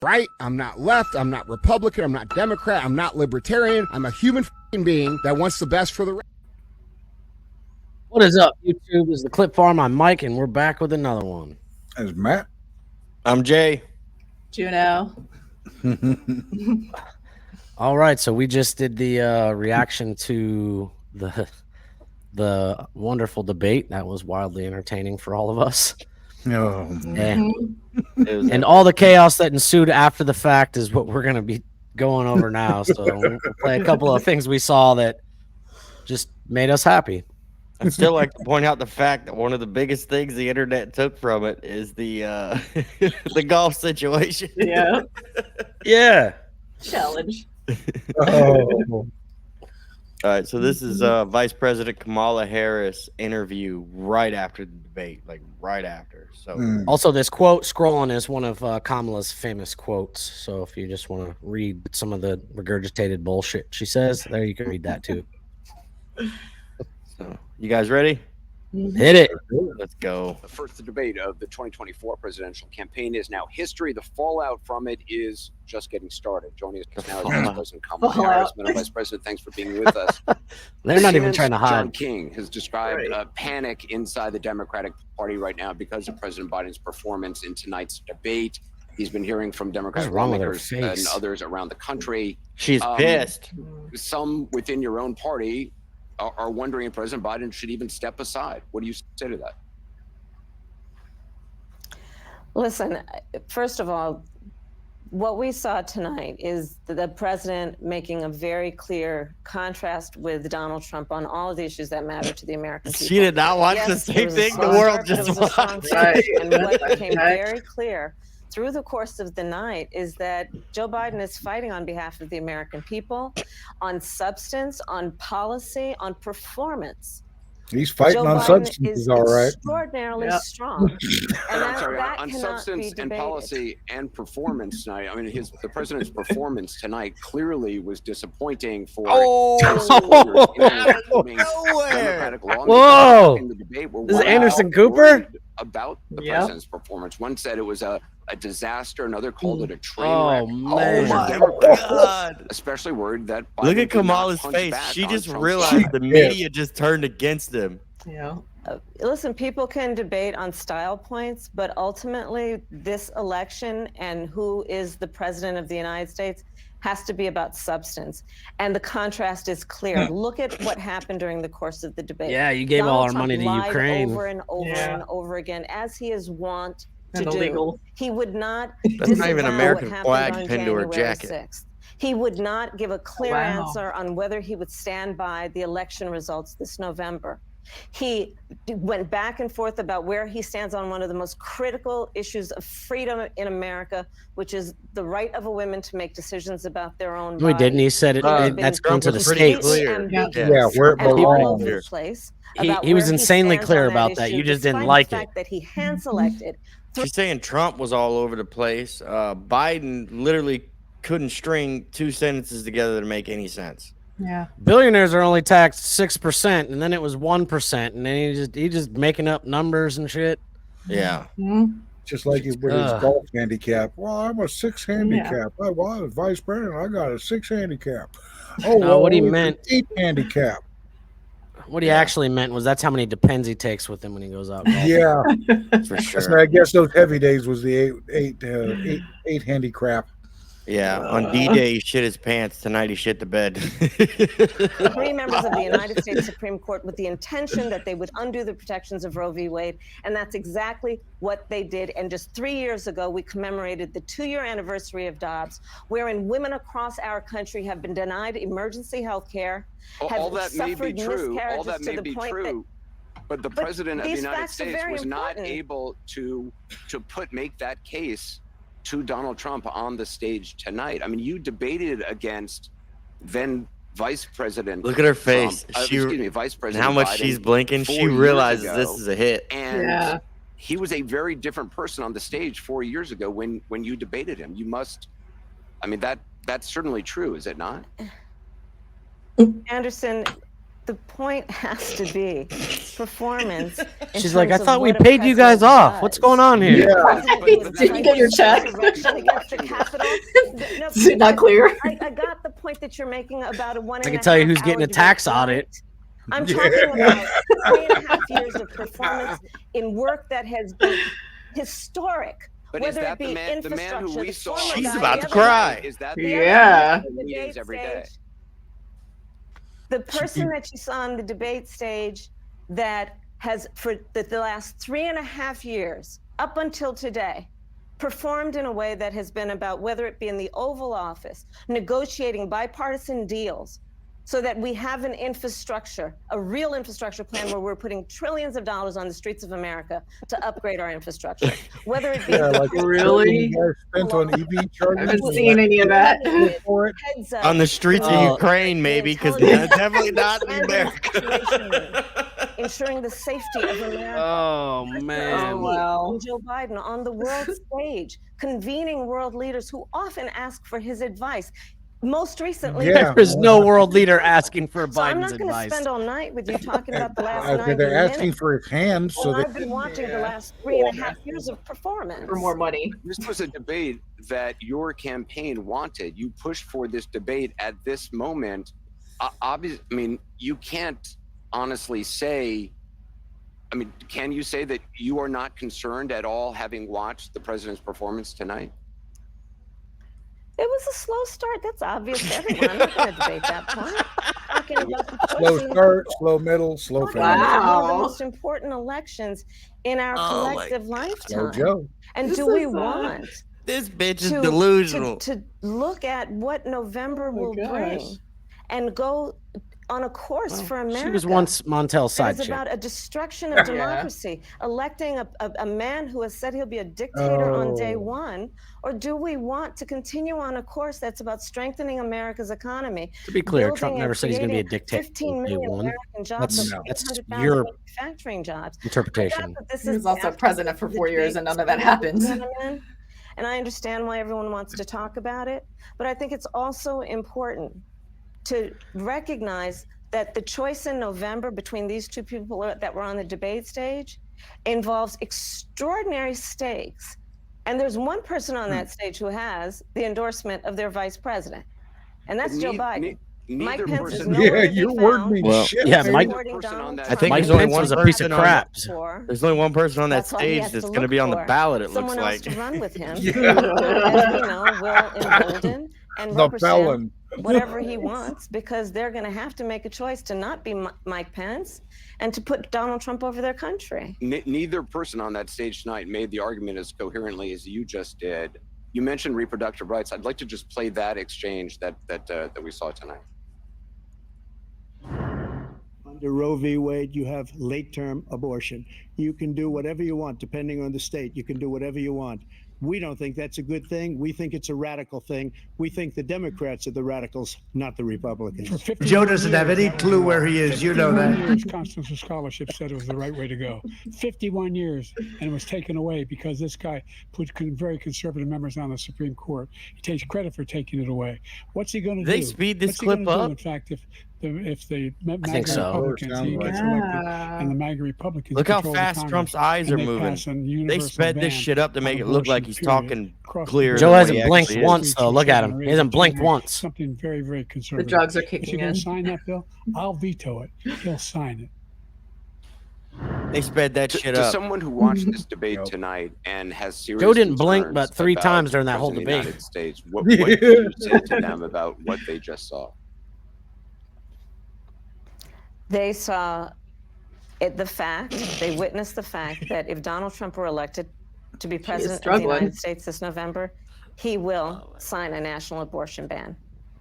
right, I'm not left, I'm not Republican, I'm not Democrat, I'm not libertarian. I'm a human being that wants the best for the race. What is up, YouTube? This is the Clip Farm. I'm Mike, and we're back with another one. That's Matt. I'm Jay. Juno. All right, so we just did the reaction to the wonderful debate. That was wildly entertaining for all of us. Oh, and all the chaos that ensued after the fact is what we're going to be going over now. So we'll play a couple of things we saw that just made us happy. I'd still like to point out the fact that one of the biggest things the internet took from it is the the golf situation. Yeah. Yeah. Challenge. oh. All right, so this is Vice President Kamala Harris interview right after the debate, like right after. So Also, this quote scrolling is one of Kamala's famous quotes. So if you just want to read some of the regurgitated bullshit she says, there you can read that too. So, you guys ready? Hit it. Let's go. The first debate of the 2024 presidential campaign is now history. The fallout from it is just getting started. Joining us now is Vice President Kamala Harris. Madam Vice President, thanks for being with us. They're not even trying to hide. John King has described panic inside the Democratic Party right now because of President Biden's performance in tonight's debate. He's been hearing from Democratic lawmakers and others around the country. She's pissed. Some within your own party are wondering if President Biden should even step aside. What do you say to that? Listen, first of all, what we saw tonight is the president making a very clear contrast with Donald Trump on all of the issues that matter to the American people. She did not watch the same thing the world just watched. And what became very clear through the course of the night is that Joe Biden is fighting on behalf of the American people, on substance, on policy, on performance. He's fighting Joe on Biden substance, all right. Extraordinarily strong. And I'm sorry, that on cannot substance be and debated. policy and performance tonight. I mean, the president's performance tonight clearly was disappointing for Democratic Whoa! in the debate. This is Anderson Cooper? About the president's performance. One said it was a disaster. Another called it a train Oh, wreck. man. my Democrats, God. especially worried that Biden Look at could not Kamala's punch face. back She on just Trump's realized side. the media just turned against him. Yeah. Listen, people can debate on style points, but ultimately this election and who is the president of the United States has to be about substance. And the contrast is clear. Look at what happened during the course of the debate. Yeah, you gave all our Donald money to Trump lied Ukraine. over and over and over again, as he is wont to And do. illegal. He would not That's not even disavow American what flag happened on pinned to her January jacket. 6th. He would not give a clear Wow. answer on whether he would stand by the election results this November. He went back and forth about where he stands on one of the most critical issues of freedom in America, which is the right of a woman to make decisions about their own No, he body. didn't. He said it. That's going to the pretty states. clear. Yeah, where it And all belongs. over the place. He about was where insanely stands clear on about that. issue, You just didn't despite like the it. fact that he hand-selected. She's saying Trump was all over the place. Biden literally couldn't string two sentences together to make any sense. Yeah. Billionaires are only taxed 6%, and then it was 1%, and then he just making up numbers and shit. Yeah. Just like with his golf handicap. Well, I'm a 6 handicap. Oh, well, I was vice president. I got a 6 handicap. Oh, No, well, what he he's an meant- 8 handicap. What he actually meant was that's how many depends he takes with him when he goes out golfing. Yeah, For so sure. I guess those heavy days was the 8 handicap. Yeah. On D-Day, he shit his pants. Tonight, he shit the bed. 3 members of the United States Supreme Court with the intention that they would undo the protections of Roe v. Wade, and that's exactly what they did. And just 3 years ago, we commemorated the 2-year anniversary of Dobbs, wherein women across our country have been denied emergency health care, All that may be true. All miscarriages that to may the be point true. But the president of the these United facts are States very was not important. able to make that case to Donald Trump on the stage tonight. I mean, you debated against then Vice President. Look at her face. Trump, excuse me, Vice President. How much Biden she's blinking. 4 She years realizes ago, this is a hit. And he was a very different person on the stage 4 years ago when you debated him. You must. I mean, that's certainly true, is it not? Anderson, the point has to be performance. She's like, I thought we paid you guys off. What's going on here? Did you get your check? Not clear. I got the point that you're making about a 1.5 I can tell you who's hour getting a tax debate. audit. I'm talking about 3.5 years of performance in work that has been historic. But whether is that it be the man who we saw? She's about to cry. Is that the every day? The person that you saw on the debate stage that has, for the last 3.5 years, up until today, performed in a way that has been about, whether it be in the Oval Office, negotiating bipartisan deals, so that we have an infrastructure, a real infrastructure plan where we're putting trillions of dollars on the streets of America to upgrade our infrastructure. Whether it be really spent on EV charging. I haven't seen any of that. On the streets of Ukraine, maybe, because that's definitely not in America. Ensuring the safety of America. Oh, man. Oh, wow. Joe Biden on the world stage, convening world leaders who often ask for his advice. Most recently, there's no world leader asking for Biden's I'm not going to advice. spend all night with you talking about the last 90 They're minutes. asking for his hands. So I've been watching the last 3.5 years of performance. For more money. This was a debate that your campaign wanted. You pushed for this debate at this moment. Obviously, I mean, you can't honestly say, I mean, can you say that you are not concerned at all having watched the president's performance tonight? It was a slow start. That's obvious to everyone. I'm not going to debate that point. Talking about the slow start, slow middle, slow finish. One of the most important elections in our collective lifetime. Joe. And do we want this bitch is delusional to look at what November will bring and go on a course for America? She was once Montel's side It's chick. about a destruction of democracy, electing a man who has said he'll be a dictator on day one, or do we want to continue on a course that's about strengthening America's economy? To be clear, Trump never said he's going to be a dictator 15 on day million one. American jobs, That's your manufacturing jobs. interpretation. This He was is also president for 4 years and none of that happened. And I understand why everyone wants to talk about it, but I think it's also important to recognize that the choice in November between these two people that were on the debate stage involves extraordinary stakes. And there's one person on that stage who has the endorsement of their vice president, and that's Joe Biden. Mike Pence is nowhere to be your word found. means shit. Yeah, Mike. I think Mike there's only Pence one was a piece of person crap. There's only one person on that That's all he stage has that's to going to look be on the for. ballot, it looks Someone else like. to run with him, as we know, will embolden and The represent felon. whatever he wants, because they're going to have to make a choice to not be Mike Pence and to put Donald Trump over their country. Neither person on that stage tonight made the argument as coherently as you just did. You mentioned reproductive rights. I'd like to just play that exchange that we saw tonight. Under Roe v. Wade, you have late-term abortion. You can do whatever you want, depending on the state. You can do whatever you want. We don't think that's a good thing. We think it's a radical thing. We think the Democrats are the radicals, not the Republicans. Joe doesn't have any clue where he is. You know that. Years, Constitutional Scholarship said it was the right way to go. 51 years, and it was taken away because this guy put very conservative members on the Supreme Court. He takes credit for taking it away. What's he going to do? They speed this What's he clip gonna up? do, in fact, if the MAGA think so. Republicans, he gets elected, and the MAGA Republicans Look how control the fast Congress, Trump's eyes are and they moving. pass an They universal sped this ban shit up to make it look like on he's abortion, talking period. clear. Joe than hasn't what he blinked actually is. once, though. Look at him. He hasn't blinked once. Something very, very The conservative. drugs are Is he kicking going in. to sign that bill? I'll veto it. He'll sign it. They sped that shit To up. someone who watched this debate tonight and has serious Joe didn't blink concerns but 3 about times during that the whole President of the debate. United States, what do you say to them about what they just saw? They saw they witnessed the fact that if Donald Trump were elected to be president of the struggling. United States this November, he will sign a national abortion ban.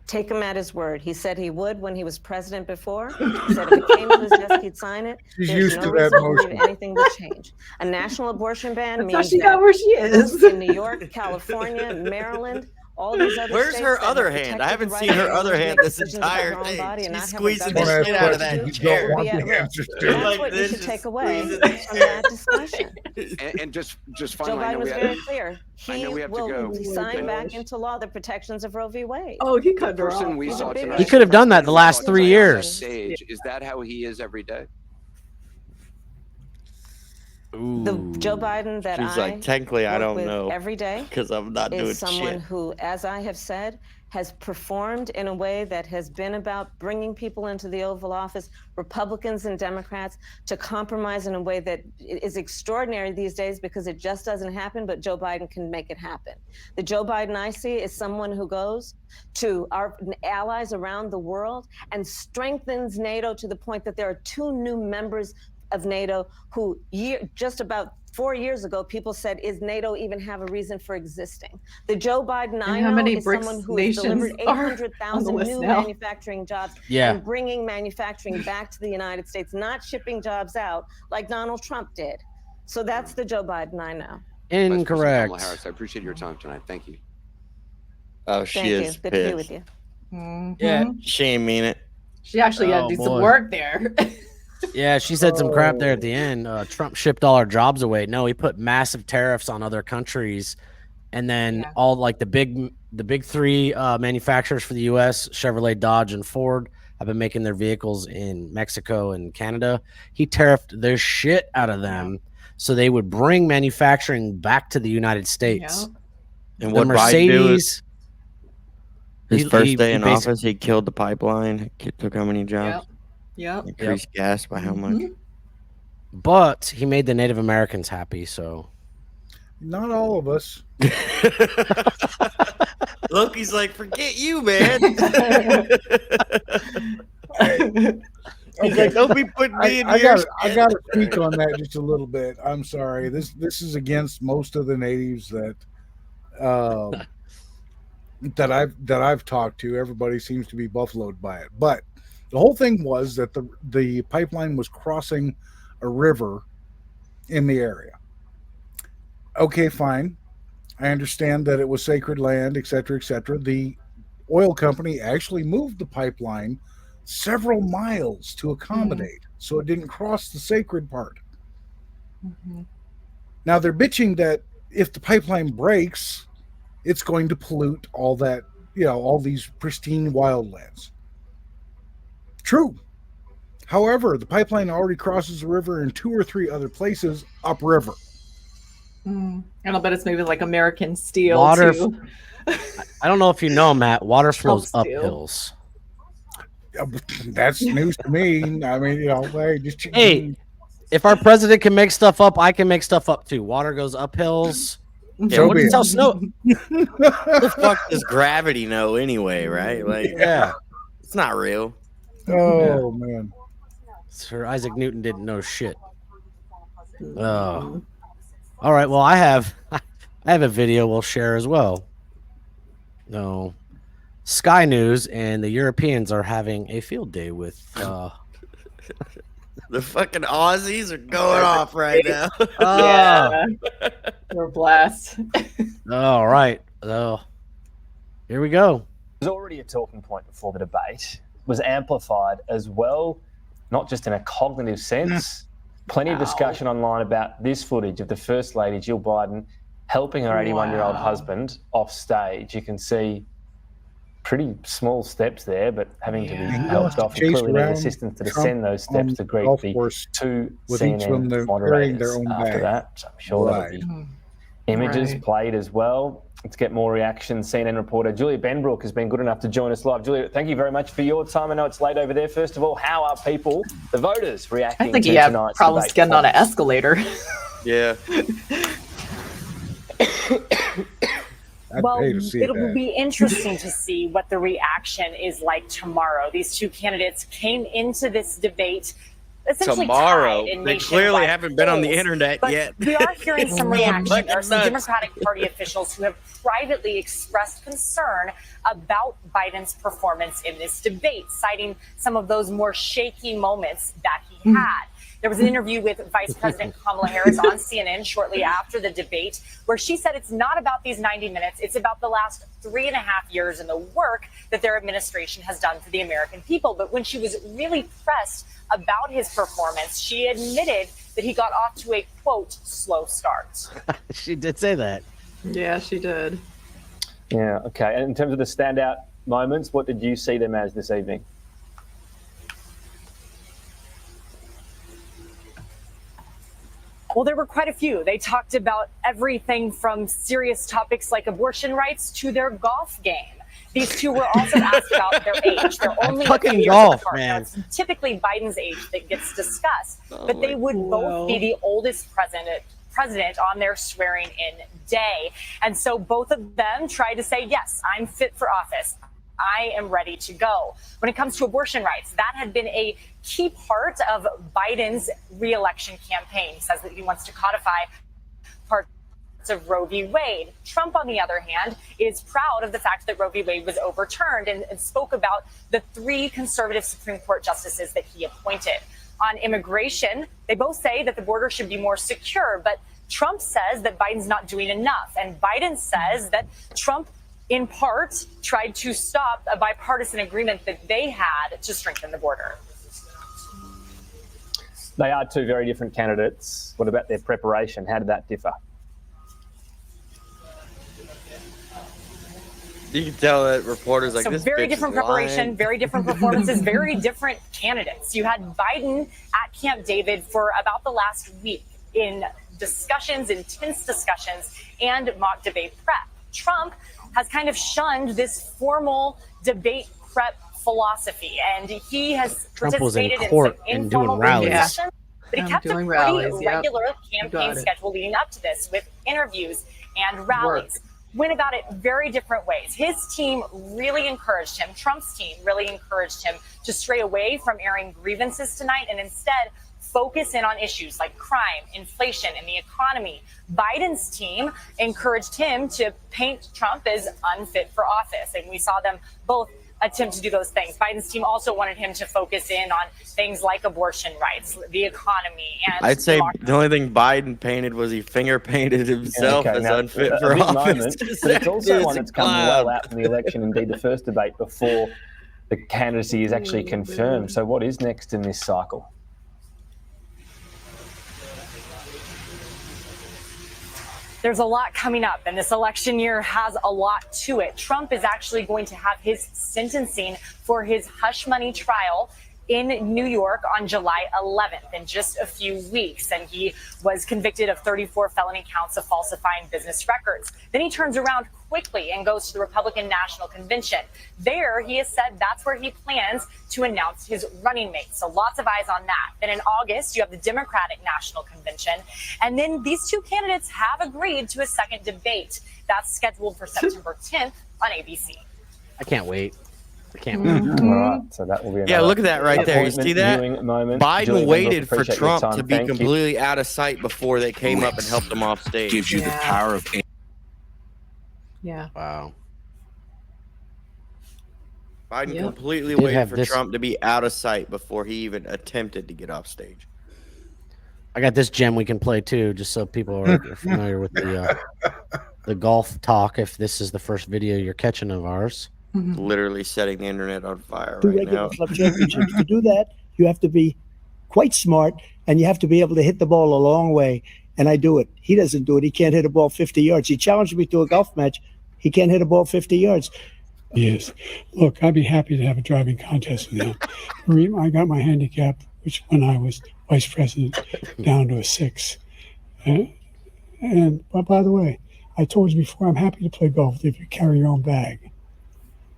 Take him at his word. He said he would when he was president before. He said if it came to his desk, he'd sign it. She's There's used no to reason that to believe motion. anything would change. A national abortion ban That's how means she got that where she is. in New York, California, Maryland, all these other Where's states her that other have hand? I protected haven't the seen right her of other women to hand make this decisions about entire their own thing. body and She's not have a squeezing the government shit out of tell that them chair. would be at risk. That's Like what you this, should just take away squeezing from that discussion. And just Joe finally, I Biden know was we very have, clear. I He know we have to will go. sign back into law the protections of Roe v. Wade. Oh, he The cut her person off. we saw big tonight. He could have done that the last 3 years. Stage, is that how he is every day? The Joe Biden that She's I like, technically, I work don't with know every day because I'm not doing is someone shit. who, as I have said, has performed in a way that has been about bringing people into the Oval Office, Republicans and Democrats, to compromise in a way that is extraordinary these days because it just doesn't happen, but Joe Biden can make it happen. The Joe Biden I see is someone who goes to our allies around the world and strengthens NATO to the point that there are 2 new members of NATO who just about 4 years ago, people said, is NATO even have a reason for existing? The Joe Biden I know is someone who has delivered 800,000 new manufacturing jobs and bringing manufacturing back to the United States, not shipping jobs out like Donald Trump did. So that's the Joe Biden I know. Incorrect. Kamala Harris, I appreciate your time tonight. Thank you. Oh, she is Good to be with pissed. you. Yeah, she ain't mean it. She actually had to do some work there. Yeah, she said some crap there at the end. Trump shipped all our jobs away. No, he put massive tariffs on other countries, and then all like the big 3 manufacturers for the U.S., Chevrolet, Dodge, and Ford, have been making their vehicles in Mexico and Canada. He tariffed their shit out of them, so they would bring manufacturing back to the United States. And The what Biden do is Mercedes. his first day in office, he killed the pipeline. Took how many jobs? Yep. Increased gas by how much? But he made the Native Americans happy, so. Not all of us. Look, he's like, forget you, man. He's like, don't be putting me in here. I got to speak on that just a little bit. I'm sorry. This is against most of the natives that I've talked to. Everybody seems to be buffaloed by it, but the whole thing was that the pipeline was crossing a river in the area. Okay, fine. I understand that it was sacred land, et cetera, et cetera. The oil company actually moved the pipeline several miles to accommodate, so it didn't cross the sacred part. Now they're bitching that if the pipeline breaks, it's going to pollute all that, all these pristine wildlands. True. However, the pipeline already crosses the river in 2 or 3 other places upriver. And I'll bet it's maybe like American steel Water. too. I don't know if you know, Matt. Water flows up steel. hills. That's news to me. I mean, Hey, if our president can make stuff up, I can make stuff up too. Water goes up hills. Yeah, what does snow? What the fuck does gravity know anyway, right? Like, Yeah. It's not real. Oh, man. Sir Isaac Newton didn't know shit. Oh. All right. Well, I have a video we'll share as well. No. Sky News and the Europeans are having a field day with the fucking Aussies are going off right now. Yeah. We're blessed. All right. So here we go. It was already a talking point before the debate, was amplified as well, not just in a cognitive sense. Plenty of discussion online about this footage of the First Lady, Jill Biden, helping her 81-year-old husband off stage. You can see pretty small steps there, but having to be helped off. You clearly need assistance to descend those steps to greet the 2 CNN moderators after that. So I'm sure that'll be images played as well. Let's get more reaction. CNN reporter Julia Benbrook has been good enough to join us live. Julia, thank you very much for your time. I know it's late over there. First of all, how are people, the voters, reacting I think to he had tonight's problems debate getting on an escalator. Yeah. Well, it will be interesting to see what the reaction is like tomorrow. These 2 candidates came into this debate essentially tomorrow. tied in They clearly haven't been on the internet but yet. We are hearing some reaction. There are some nuts. Democratic Party officials who have privately expressed concern about Biden's performance in this debate, citing some of those more shaky moments that he had. There was an interview with Vice President Kamala Harris on CNN shortly after the debate, where she said it's not about these 90 minutes. It's about the last 3.5 years and the work that their administration has done for the American people. But when she was really pressed about his performance, she admitted that he got off to a, quote, slow start. She did say that. Yeah, she did. Yeah, okay. And in terms of the standout moments, what did you see them as this evening? Well, there were quite a few. They talked about everything from serious topics like abortion rights to their golf game. These two were also asked about their age. They're only fucking a few years golf, apart. man. Now, it's typically Biden's age that gets discussed, but they would both be the oldest president on their swearing-in day. And so both of them tried to say, yes, I'm fit for office. I am ready to go. When it comes to abortion rights, that had been a key part of Biden's re-election campaign. He says that he wants to codify parts of Roe v. Wade. Trump, on the other hand, is proud of the fact that Roe v. Wade was overturned and spoke about the 3 conservative Supreme Court justices that he appointed. On immigration, they both say that the border should be more secure, but Trump says that Biden's not doing enough. And Biden says that Trump, in part, tried to stop a bipartisan agreement that they had to strengthen the border. They are 2 very different candidates. What about their preparation? How did that differ? You can tell that reporters like So this. very bitch different is preparation, lying. very different performances, very different candidates. You had Biden at Camp David for about the last week in discussions, intense discussions, and mock debate prep. Trump has kind of shunned this formal debate prep philosophy, and he has Trump was in participated in court some and informal doing rallies. discussions, but he kept a doing pretty rallies, yep. regular You campaign got it. schedule leading up to this with interviews and rallies. Went about it very different ways. His team really encouraged him, Trump's team really encouraged him to stray away from airing grievances tonight and instead focus in on issues like crime, inflation, and the economy. Biden's team encouraged him to paint Trump as unfit for office, and we saw them both attempt to do those things. Biden's team also wanted him to focus in on things like abortion rights, the economy, and I'd say the only thing Biden painted was he finger painted himself as now, unfit a for big office. moment, but it's also one that's come well out from the election, indeed the first debate before the candidacy is actually confirmed. So what is next in this cycle? There's a lot coming up, and this election year has a lot to it. Trump is actually going to have his sentencing for his hush money trial in New York on July 11th in just a few weeks. And he was convicted of 34 felony counts of falsifying business records. Then he turns around quickly and goes to the Republican National Convention. There, he has said that's where he plans to announce his running mate. So lots of eyes on that. Then in August, you have the Democratic National Convention. And then these two candidates have agreed to a second debate. That's scheduled for September 10th on ABC. I can't wait. I can't wait. All right, so that will be Yeah, look at that right there. You see that? Moment. Biden Julie waited Wendell, for appreciate your Trump time. to be Thank you. completely out of sight before they came up and helped him off stage. Gives you the power of. Yeah. Wow. Biden Yep. completely Did waited have for this- Trump to be out of sight before he even attempted to get off stage. I got this gem we can play too, just so people are familiar with the golf talk. If this is the first video you're catching of ours, Literally setting the internet on fire Two right regular now. club championships. To do that, you have to be quite smart and you have to be able to hit the ball a long way. And I do it. He doesn't do it. He can't hit a ball 50 yards. He challenged me to a golf match. He can't hit a ball 50 yards. Yes. Look, I'd be happy to have a driving contest with him. Reid, I got my handicap, which when I was vice president, down to a 6. But by the way, I told you before, I'm happy to play golf if you carry your own bag.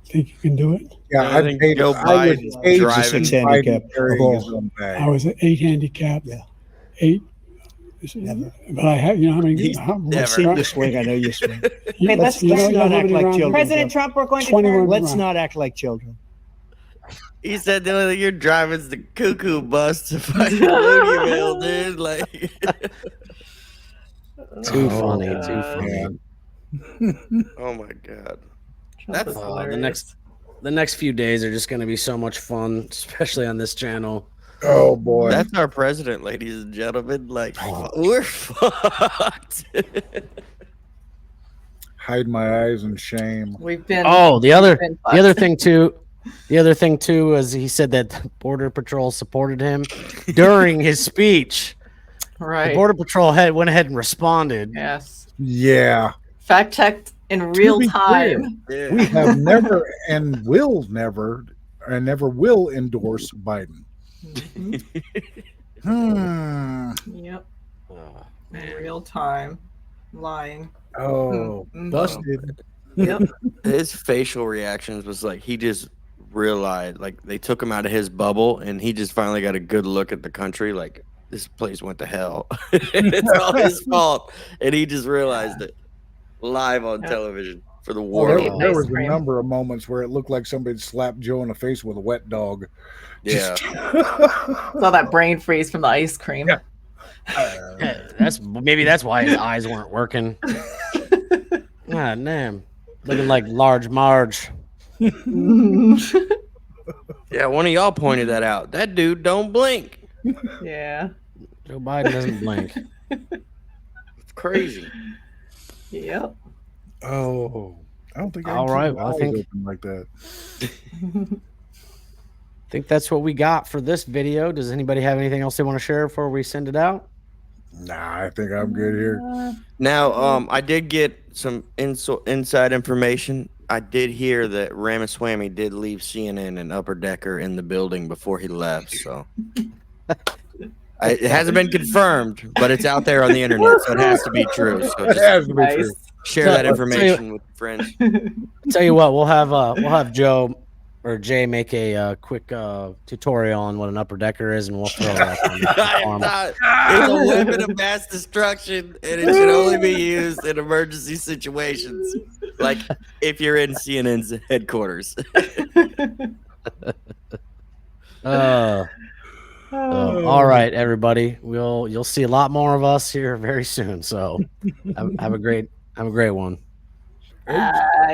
Think you can do it? Yeah, I I think paid. Joe I would Biden's pay to driving see 6 Biden handicap carrying of his all. own bag. I was at 8 handicap. Yeah. 8. Never. But I have, you know, I mean, He's how, never. I've seen you swing. I know you swing. you, let's you know, not you're act limited like around children. President Trump, we're going to 21 turn. Let's rounds. not act like children. He said the only thing you're driving is the cuckoo bus to fucking Louisville, dude. Like, too funny, too funny. oh my god. Trump is The hilarious. next few days are just going to be so much fun, especially on this channel. Oh boy, That's our president, ladies and gentlemen. Like, we're fucked. hide my eyes in shame. We've been. The other thing too is he said that the Border Patrol supported him during his speech. Right. The Border Patrol went ahead and responded. Yes. Yeah. Fact checked in real time. Clear, we have never and will never endorse Biden. Yep. In real time. Lying. Oh, busted. Yep. His facial reactions was like he just realized, like they took him out of his bubble, and he just finally got a good look at the country. Like this place went to hell. It's all his fault, and he just realized it live on television for the world. Well, there was a number of moments where it looked like somebody slapped Joe in the face with a wet dog. Yeah. Saw that brain freeze from the ice cream. Yeah. That's why his eyes weren't working. God damn, looking like large Marge. Yeah, one of y'all pointed that out. That dude don't blink. Yeah. Joe Biden doesn't blink. It's crazy. Yep. Oh, I don't think. All right, well, I think open like that. I think that's what we got for this video. Does anybody have anything else they want to share before we send it out? Nah, I think I'm good here. Now, I did get some inside information. I did hear that Ramaswamy did leave CNN and Upper Decker in the building before he left. So it hasn't been confirmed, but it's out there on the internet, so it has to be true. So It has to be true. share that information with friends. Tell you what, we'll have Joe or Jay make a quick tutorial on what an upper decker is, and we'll throw that on the farm. It's a weapon of mass destruction, and it should only be used in emergency situations, like if you're in CNN's headquarters. All right, everybody. You'll see a lot more of us here very soon. So have a great one.